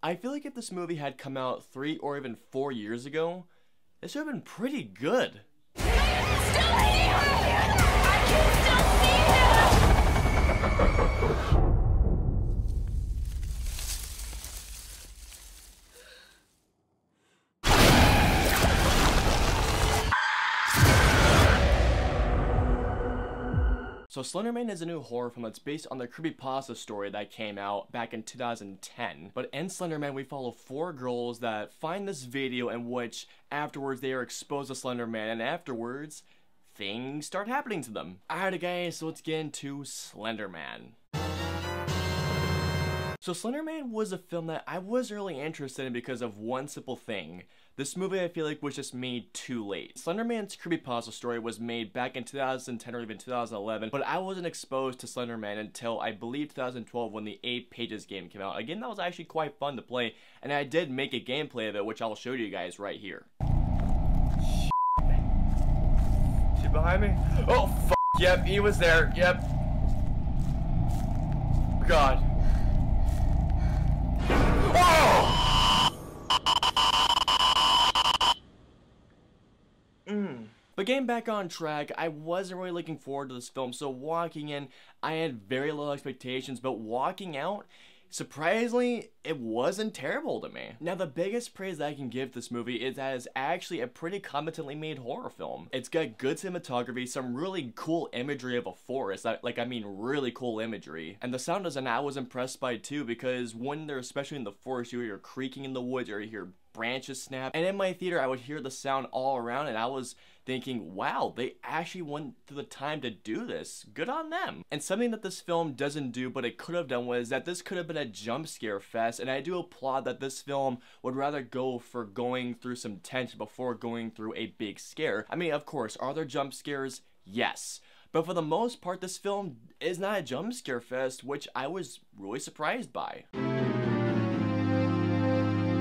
I feel like if this movie had come out 3 or even 4 years ago, this would have been pretty good. Still here! I can still see them! So Slender Man is a new horror film that's based on the creepypasta story that came out back in 2010. But in Slender Man, we follow 4 girls that find this video in which afterwards they are exposed to Slender Man, and afterwards things start happening to them. Alright guys, so let's get into Slender Man. So Slender Man was a film that I was really interested in because of one simple thing. This movie I feel like was just made too late. Slender Man's creepypasta story was made back in 2010 or even 2011, but I wasn't exposed to Slender Man until I believe 2012 when the 8 Pages game came out. Again, that was actually quite fun to play, and I did make a gameplay of it, which I'll show you guys right here. Is he behind me? Oh, f***. Yep, he was there. Yep. God. Oh! But getting back on track, I wasn't really looking forward to this film, so walking in, I had very low expectations, but walking out, surprisingly, it wasn't terrible to me. Now, the biggest praise that I can give this movie is that it's actually a pretty competently made horror film. It's got good cinematography, some really cool imagery of a forest, really cool imagery. And the sound design I was impressed by too, because when they're especially in the forest, you hear creaking in the woods, or you hear branches snap. And in my theater, I would hear the sound all around, and I was thinking, wow, they actually went through the time to do this. Good on them. And something that this film doesn't do, but it could have done, was that this could have been a jump scare fest, and I do applaud that this film would rather go for going through some tension before going through a big scare. I mean, of course, are there jump scares? Yes. But for the most part, this film is not a jump scare fest, which I was really surprised by.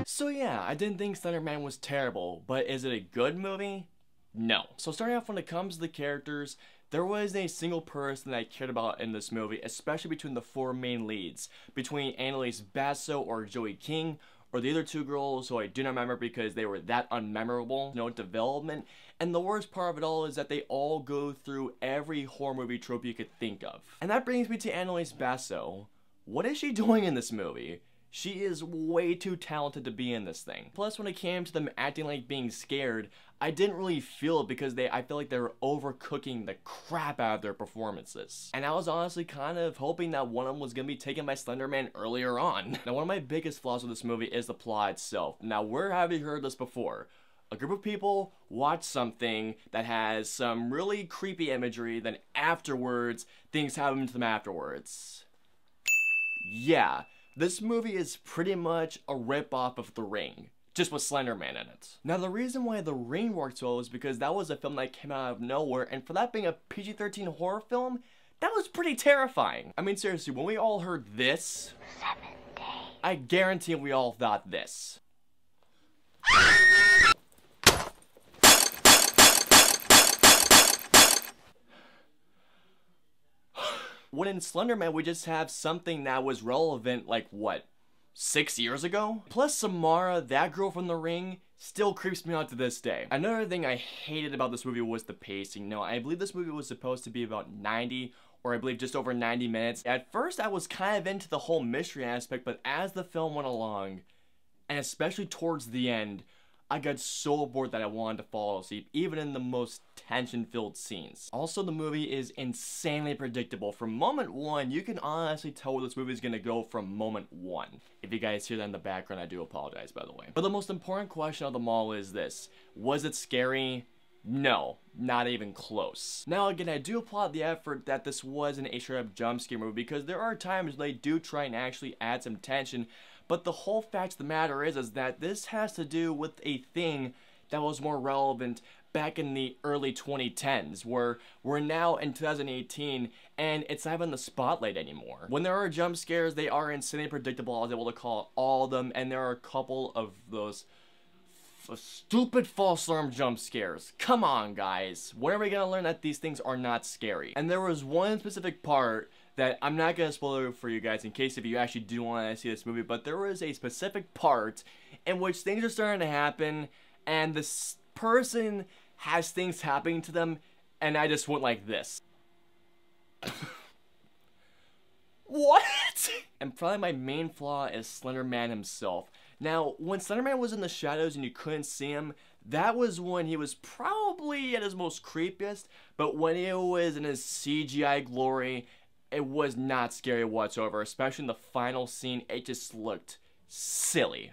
So yeah, I didn't think Slender Man was terrible, but is it a good movie? No. So starting off, when it comes to the characters, there wasn't a single person that I cared about in this movie, especially between the 4 main leads, between Annalise Basso or Joey King, or the other 2 girls who I do not remember because they were that unmemorable, no development. And the worst part of it all is that they all go through every horror movie trope you could think of. And that brings me to Annalise Basso. What is she doing in this movie? She is way too talented to be in this thing. Plus, when it came to them acting like being scared, I didn't really feel it because I feel like they were overcooking the crap out of their performances. And I was honestly kind of hoping that one of them was going to be taken by Slender Man earlier on. Now, one of my biggest flaws with this movie is the plot itself. Now, where have you heard this before? A group of people watch something that has some really creepy imagery, then afterwards, things happen to them afterwards. Yeah. This movie is pretty much a rip-off of The Ring, just with Slender Man in it. Now, the reason why The Ring worked well is because that was a film that came out of nowhere, and for that being a PG-13 horror film, that was pretty terrifying. I mean, seriously, when we all heard this, 7 days. I guarantee we all thought this. When in Slender Man, we just have something that was relevant, like, what, 6 years ago? Plus, Samara, that girl from The Ring, still creeps me out to this day. Another thing I hated about this movie was the pacing. No, I believe this movie was supposed to be about 90, or I believe just over 90 minutes. At first, I was kind of into the whole mystery aspect, but as the film went along, and especially towards the end, I got so bored that I wanted to fall asleep, even in the most tension-filled scenes. Also, the movie is insanely predictable. From moment 1, you can honestly tell where this movie is going to go from moment 1. If you guys hear that in the background, I do apologize, by the way. But the most important question of them all is this. Was it scary? No, not even close. Now again, I do applaud the effort that this wasn't a straight-up jump scare movie, because there are times when they do try and actually add some tension, but the whole fact of the matter is that this has to do with a thing that was more relevant back in the early 2010s, where we're now in 2018 and it's not in the spotlight anymore. When there are jump scares, they are insanely predictable. I was able to call all of them, and there are a couple of those stupid false alarm jump scares. Come on, guys. When are we gonna learn that these things are not scary? And there was one specific part that I'm not going to spoil it for you guys in case if you actually do want to see this movie, but there was a specific part in which things are starting to happen, and this person has things happening to them, and I just went like this. What? And probably my main flaw is Slender Man himself. Now, when Slender Man was in the shadows and you couldn't see him, that was when he was probably at his most creepiest, but when he was in his CGI glory, it was not scary whatsoever, especially in the final scene. It just looked silly.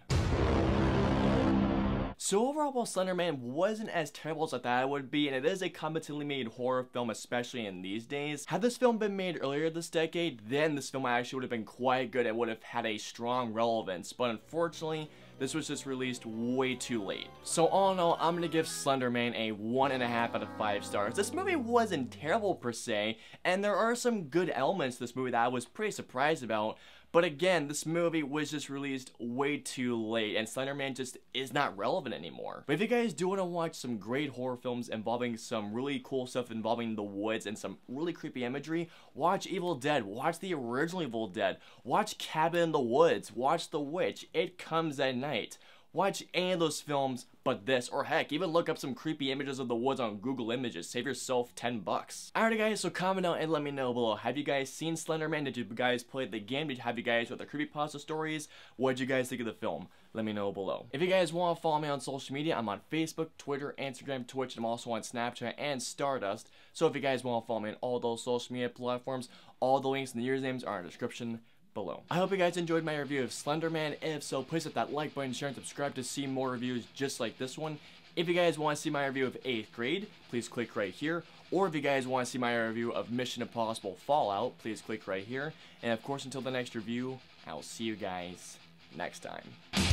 So overall, while Slender Man wasn't as terrible as I thought it would be, and it is a competently made horror film, especially in these days, had this film been made earlier this decade, then this film actually would have been quite good and would have had a strong relevance, but unfortunately, this was just released way too late. So all in all, I'm gonna give Slender Man a 1.5 out of 5 stars. This movie wasn't terrible per se, and there are some good elements to this movie that I was pretty surprised about, but again, this movie was just released way too late, and Slender Man just is not relevant anymore. But if you guys do want to watch some great horror films involving some really cool stuff involving the woods and some really creepy imagery, watch Evil Dead, watch the original Evil Dead, watch Cabin in the Woods, watch The Witch, It Comes at Night. Watch any of those films but this, or heck, even look up some creepy images of the woods on Google Images. Save yourself 10 bucks. Alright guys, so comment down and let me know below. Have you guys seen Slender Man? Did you guys play the game? Have you guys read the creepypasta stories? What did you guys think of the film? Let me know below. If you guys want to follow me on social media, I'm on Facebook, Twitter, Instagram, Twitch, and I'm also on Snapchat and Stardust. So if you guys want to follow me on all those social media platforms, all the links and the usernames are in the description below. I hope you guys enjoyed my review of Slender Man. If so, please hit that like button, share, and subscribe to see more reviews just like this one. If you guys want to see my review of 8th grade, please click right here. Or if you guys want to see my review of Mission Impossible Fallout, please click right here. And of course, until the next review, I'll see you guys next time.